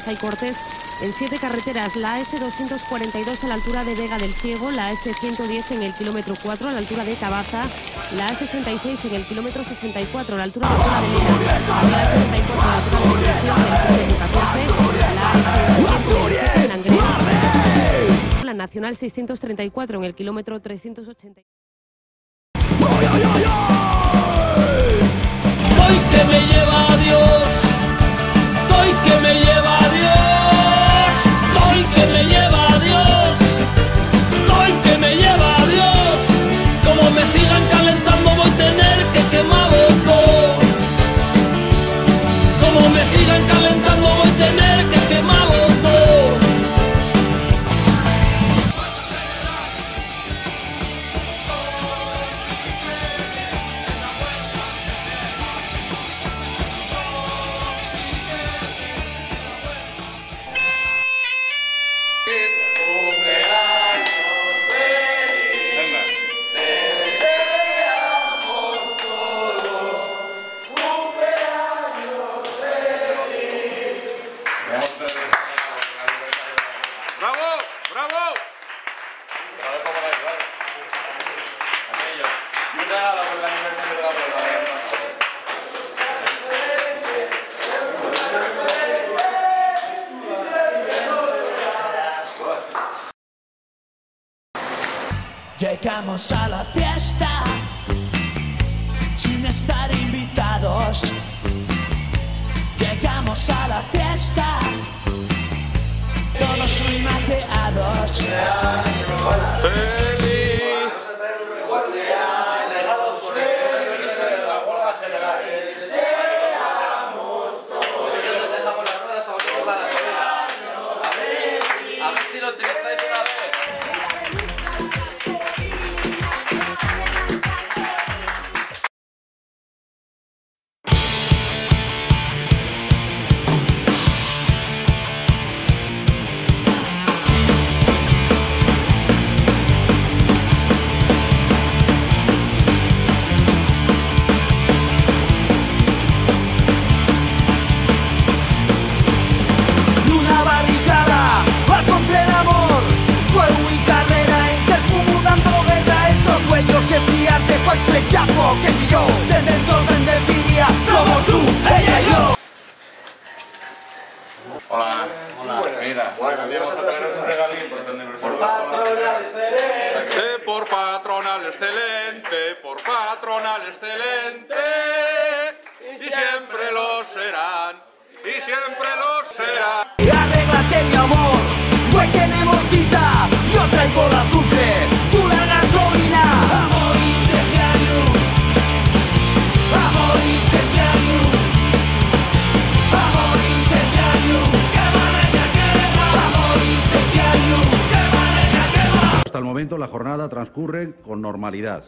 Además hay cortes en 7 carreteras: la AS242 a la altura de Vega del Ciego, la AS110 en el kilómetro 4 a la altura de Cabaza, la A66 en el kilómetro 64 a la altura de Puebla de Mena, la A64 a la altura de Dirección en el kilómetro 14, la A117 en Langreo, la Nacional 634 en el kilómetro 380. Hoy que me lleva a Dios, hoy que me lleva a Dios, hoy que me lleva a Dios, hoy que me lleva a Dios. Como me sigan calentando voy a tener que quemar todo. Como me sigan calentando voy a tener que quemar todo. ¡Bravo! ¡Bravo! Y un regalo por el aniversario de la boda. Llegamos a la fiesta sin estar invitados. Llegamos a la fiesta todos muy mateados. ¡Feliz! A ver si lo utilizáis una vez. Flechazo, que si yo, desde el orden del Siria, somos tú, ella y yo. Hola. Hola. Mira, vamos a traer un regalín por el aniversario. Patronal excelente. Por patronal excelente, por patronal excelente. Y siempre lo serán, y siempre lo serán. Arréglate mi amor, pues tenemos cita. Yo traigo el azúcar, tú la gasolina. Amor incendiario, amor incendiario, amor incendiario, quema leña, quema. Amor incendiario, quema leña, quema. Hasta el momento la jornada transcurre con normalidad.